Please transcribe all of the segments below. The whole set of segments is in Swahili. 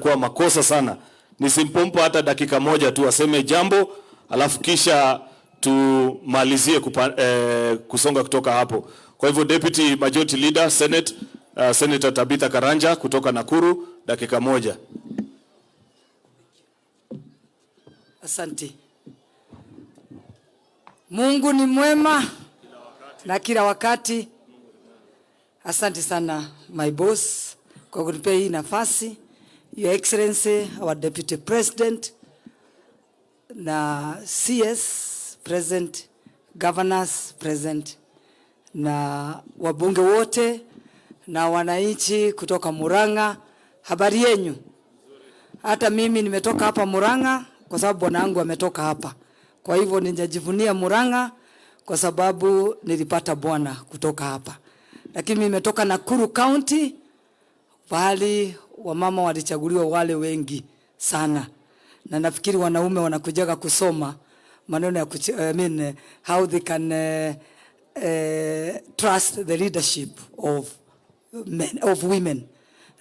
itakuwa makosa sana nisimpompa hata dakika moja tu aseme jambo, alafu kisha tumalizie kusonga kutoka hapo. Kwa hivyo Deputy Majority Leader Senate, Senator Tabitha Karanja kutoka Nakuru, dakika moja. Asante. Mungu ni mwema na kila wakati. Asante sana my boss kwa kunipea hii nafasi. Your Excellency, our Deputy President, na CS President, Governors President, na wabunge wote na wananchi kutoka Murang'a. Habari yenu? Hata mimi nimetoka hapa Murang'a kwa sababu bwana wangu ametoka hapa. Kwa hivyo ninajivunia Murang'a kwa sababu nilipata bwana kutoka hapa. Lakini mimi nimetoka Nakuru County, pahali wamama walichaguliwa wale wengi sana. Na nafikiri wanaume wanakujaga kusoma maneno ya how they can trust the leadership of women.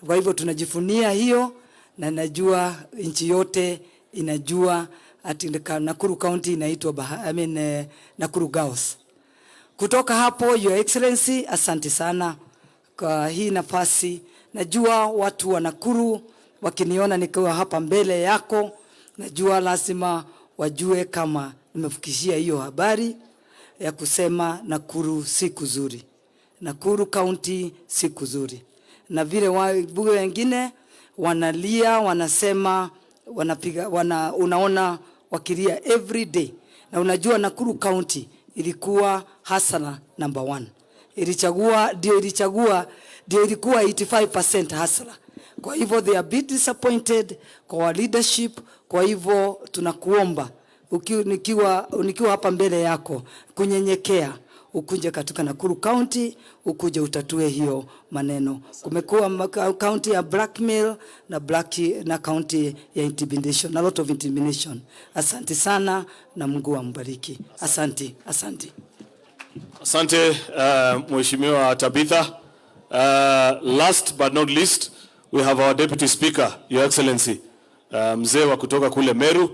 Kwa hivyo tunajifunia hiyo, na najua nchi yote inajua ati Nakuru County inaitwa Nakuru Girls. Kutoka hapo, Your Excellency, asante sana kwa hii nafasi. Najua watu wa Nakuru wakiniona nikiwa hapa mbele yako, najua lazima wajue kama nimefikishia hiyo habari ya kusema Nakuru si kuzuri. Nakuru County si kuzuri. Na vile wabunge wengine wanalia, wanasema, wanapiga, unaona wakilia every day. Na unajua Nakuru County ilikuwa hasala number 1. Ndio ilikuwa 85% hasala. Kwa hivyo they are a bit disappointed kwa our leadership. Kwa hivyo tunakuomba nikiwa hapa mbele yako kunyenyekea, ukuje katika Nakuru County, ukuje utatue hiyo maneno. Kumekuwa county ya blackmail na county ya intimidation, a lot of intimidation. Asante sana na Mungu ambariki. Asante. Asante Mheshimiwa Tabitha. Last but not least, we have our Deputy Speaker, Your Excellency, mzee wa kutoka kule Meru.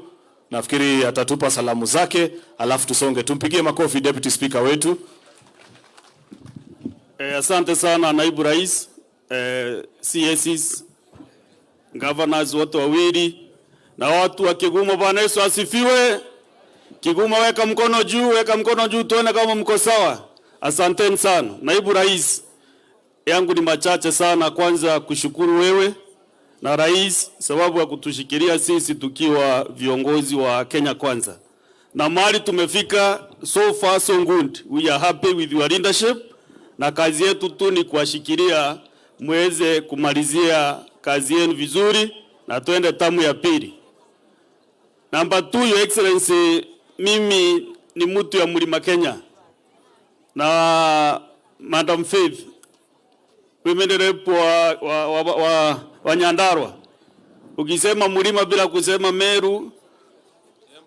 Nafikiri atatupa salamu zake, alafu tusonge. Tumpigie makofi Deputy Speaker wetu. Asante sana Naibu Rais, CSs, Governors wote wawili, na watu wa Kiguma. Bwana Yesu asifiwe. Kiguma weka mkono juu tuone kama mko sawa. Asanteni sana. Naibu Rais, yangu ni machache sana. Kwanza kushukuru wewe na Rais sababu ya kutushikilia sisi tukiwa viongozi wa Kenya Kwanza. Na mahali tumefika, so far so good. We are happy with your leadership. Na kazi yetu tu ni kuwashikilia muweze kumalizia kazi yenu vizuri na tuende tamu ya pili. Number 2, Your Excellency, mimi ni mtu ya Mlima Kenya. Na Madam Faith, women rep wa Nyandarua. Ukisema Mlima bila kusema Meru,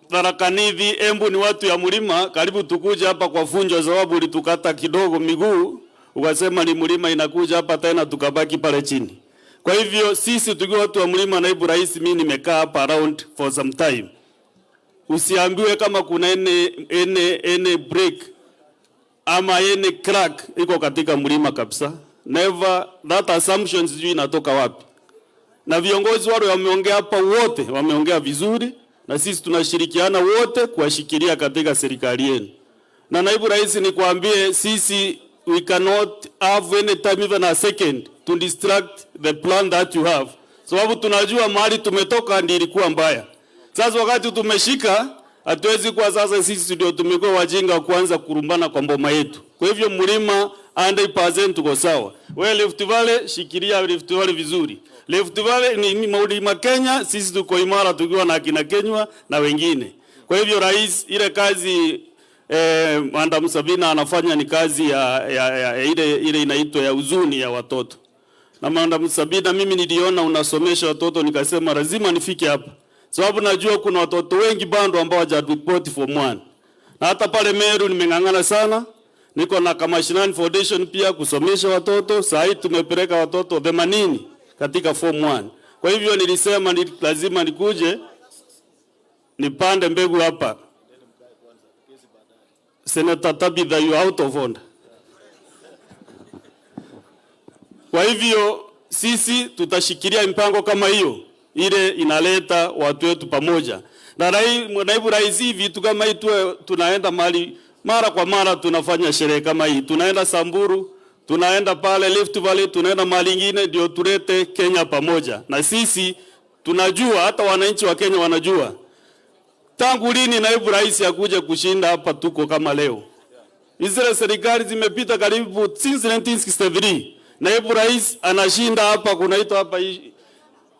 Tharaka Nithi, Embu ni watu ya Mlima. Karibu tukuja hapa kwa funjo sababu ulitukata kidogo miguu, ukasema ni Mlima inakuja hapa tena tukabaki pale chini. Kwa hivyo sisi tukiwa watu wa Mlima, Naibu Rais, mimi nimekaa hapa around for some time. Usiambiwe kama kuna ene break ama ene crack iko katika Mlima kabisa. Never, that assumption sijui inatoka wapi. Na viongozi wale wameongea hapa wote, wameongea vizuri, na sisi tunashirikiana wote kuwashikilia katika serikali yenu. Na Naibu Rais, nikwambie sisi we cannot have any time even a second to distract the plan that you have. Sababu tunajua mahali tumetoka ndio ilikuwa mbaya. Sasa wakati tumeshika, hatuwezi kwa sasa sisi ndio tumekuwa wajinga kuanza kurumbana kwa mboma yetu. Kwa hivyo Mlima 100% tuko sawa. Wewe Rift Valley, shikilia Rift Valley vizuri. Rift Valley ni Mlima Kenya, sisi tuko imara tukiwa na kina Kenywa na wengine. Kwa hivyo Rais, ile kazi Madam Sabina anafanya ni kazi ya ile inaitwa ya uzuni ya watoto. Na Madam Sabina, mimi niliona unasomesha watoto, nikasema lazima nifike hapa. Sababu najua kuna watoto wengi bado ambao hawajaripoti form 1. Na hata pale Meru nimengangana sana. Niko na Kamashinani Foundation pia kusomesha watoto. Sasa tumepeleka watoto 80 katika form 1. Kwa hivyo nilisema lazima nikuje nipande mbegu hapa. Senator Tabitha, you out of order. Kwa hivyo sisi tutashikilia mpango kama hiyo, ile inaleta watu wetu pamoja. Na naibu rais, vitu kama hii tunaenda mara kwa mara tunafanya sherehe kama hii. Tunaenda Samburu, tunaenda pale Rift Valley, tunaenda mahali ingine ndio tulete Kenya pamoja. Na sisi tunajua, hata wananchi wa Kenya wanajua. Tangu lini naibu rais akuja kushinda hapa tuko kama leo? Israel serikali zimepita karibu since 1963. Naibu rais anashinda hapa, kunaitwa hapa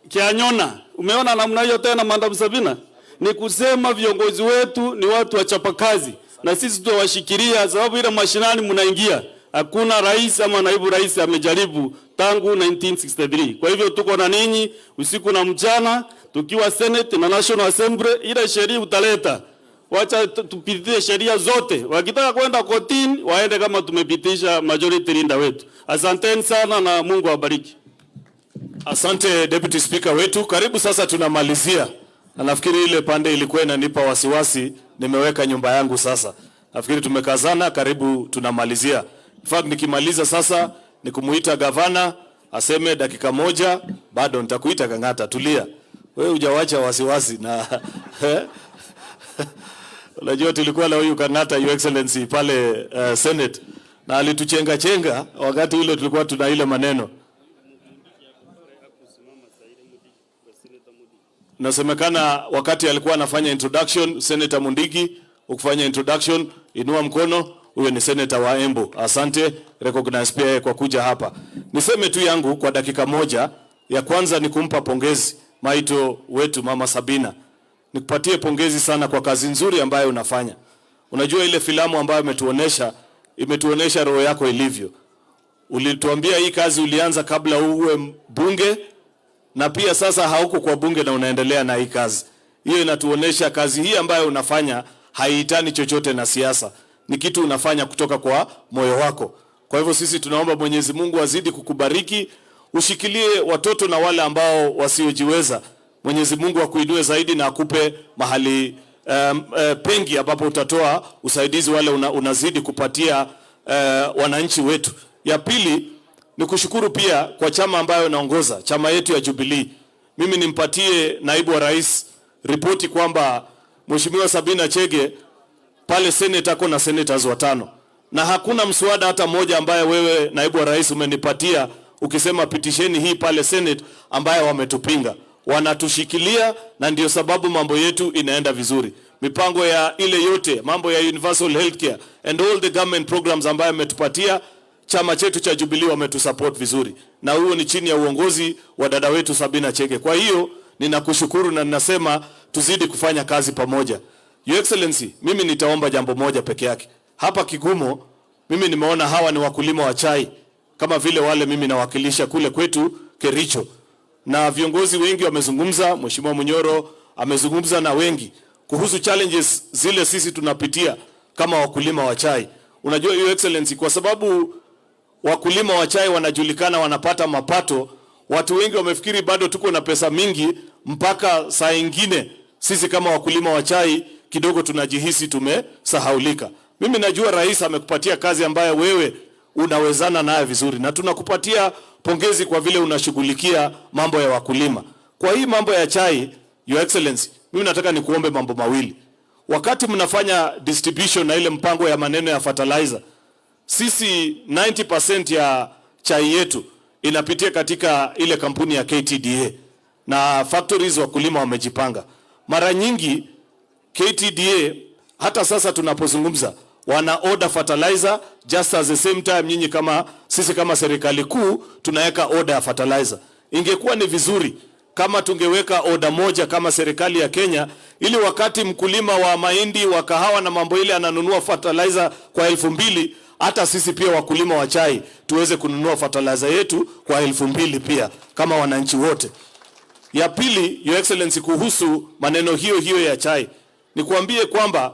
Kianyona. Umeona namna hiyo tena, Madam Sabina? Ni kusema viongozi wetu ni watu wachapakazi, na sisi tuwashikilia, sababu ile mashinani mnaingia hakuna rais ama naibu rais amejaribu tangu 1963. Kwa hivyo tuko na ninyi usiku na mchana, tukiwa Senate na National Assembly. Ile sheria utaleta, wacha tupitie sheria zote. Wakitaka kwenda kotini waende kama tumepitisha majority leader wetu. Asanteni sana na Mungu awabariki. Asante Deputy Speaker wetu. Karibu sasa tunamalizia. Na nafikiri ile pande ilikuwa inanipa wasiwasi, nimeweka nyumba yangu sasa. Nafikiri tumekazana, karibu tunamalizia. In fact nikimaliza sasa ni kumuita gavana aseme dakika moja, bado nitakuita Kang'ata, tulia. Wewe hujawacha wasiwasi na unajua tulikuwa na huyu Kang'ata Your Excellency pale Senate na alituchenga wakati ule tulikuwa tuna ile maneno. Nasemekana wakati alikuwa anafanya introduction, Senator Mundigi, ukifanya introduction, inua mkono, huyo ni Senator wa Embu. Asante, recognize pia kwa kuja hapa. Niseme tu yangu kwa dakika moja, ya kwanza ni kumpa pongezi maito wetu Mama Sabina. Nikupatie pongezi sana kwa kazi nzuri ambayo unafanya. Unajua ile filamu ambayo imetuonesha roho yako ilivyo. Ulituambia hii kazi ulianza kabla uwe bunge, na pia sasa hauko kwa bunge na unaendelea na hii kazi. Hiyo inatuonesha kazi hii ambayo unafanya haitani chochote na siasa. Ni kitu unafanya kutoka kwa moyo wako. Kwa hivyo sisi tunaomba Mwenyezi Mungu azidi kukubariki, ushikilie watoto na wale ambao wasiojiweza. Mwenyezi Mungu akuinue zaidi na akupe mahali pengi ambapo utatoa usaidizi wale unazidi kupatia wananchi wetu. Ya pili ni kushukuru pia kwa chama ambayo naongoza, chama yetu ya Jubilee. Mimi nimpatie naibu wa rais ripoti kwamba Mheshimiwa Sabina Chege pale Senate ako na senators 5. Na hakuna mswada hata moja ambaye wewe naibu wa rais umenipatia ukisema pitisheni hii pale Senate ambaye wametupinga. Wanatushikilia na ndio sababu mambo yetu inaenda vizuri. Mipango ya ile yote, mambo ya universal healthcare and all the government programs ambaye ametupatia, chama chetu cha Jubilee wametusupport vizuri. Na huo ni chini ya uongozi wa dada wetu Sabina Chege. Kwa hiyo ninakushukuru na ninasema tuzidi kufanya kazi pamoja. Your Excellency, mimi nitaomba jambo moja peke yake. Hapa Kigumo mimi nimeona hawa ni wakulima wa chai kama vile wale mimi nawakilisha kule kwetu Kericho. Na viongozi wengi wamezungumza, Mheshimiwa Munyoro amezungumza na wengi kuhusu challenges zile sisi tunapitia kama wakulima wa chai. Unajua Your Excellency, kwa sababu wakulima wa chai wanajulikana, wanapata mapato, watu wengi wamefikiri bado tuko na pesa mingi, mpaka saa nyingine sisi kama wakulima wa chai kidogo tunajihisi tumesahaulika. Mimi najua rais amekupatia kazi ambayo wewe unawezana nayo vizuri, na tunakupatia pongezi kwa vile unashughulikia mambo ya wakulima. Kwa hii mambo ya chai, Your Excellency, mimi nataka nikuombe mambo mawili. Wakati mnafanya distribution na ile mpango ya maneno ya fertilizer, sisi 90% ya chai yetu inapitia katika ile kampuni ya KTDA, na factories wakulima wamejipanga. Mara nyingi KTDA hata sasa tunapozungumza wana order fertilizer just at the same time nyinyi kama sisi kama serikali kuu tunaweka order ya fertilizer. Ingekuwa ni vizuri kama tungeweka order moja kama serikali ya Kenya, ili wakati mkulima wa mahindi, wa kahawa na mambo ile ananunua fertilizer kwa 2,000, hata sisi pia wakulima wa chai tuweze kununua fertilizer yetu kwa 2,000 pia kama wananchi wote. Ya pili, Your Excellency, kuhusu maneno hiyo ya chai, nikuambie kwamba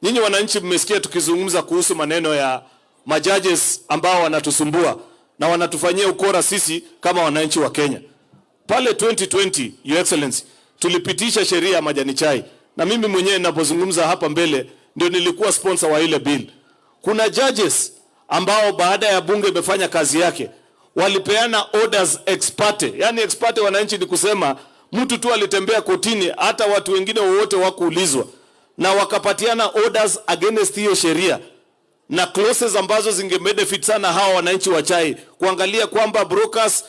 nyinyi wananchi mmesikia tukizungumza kuhusu maneno ya majudges ambao wanatusumbua na wanatufanyia ukora sisi kama wananchi wa Kenya. Pale 2020, Your Excellency, tulipitisha sheria ya majani chai. Na mimi mwenyewe ninapozungumza hapa mbele ndio nilikuwa sponsor wa ile bill. Kuna judges ambao baada ya bunge imefanya kazi yake walipeana orders ex parte. Yani ex parte wananchi ni kusema mtu tu alitembea kotini, hata watu wengine wote wakuulizwa, na wakapatiana orders against hiyo sheria na clauses ambazo zinge benefit sana hawa wananchi wa chai, kuangalia kwamba brokers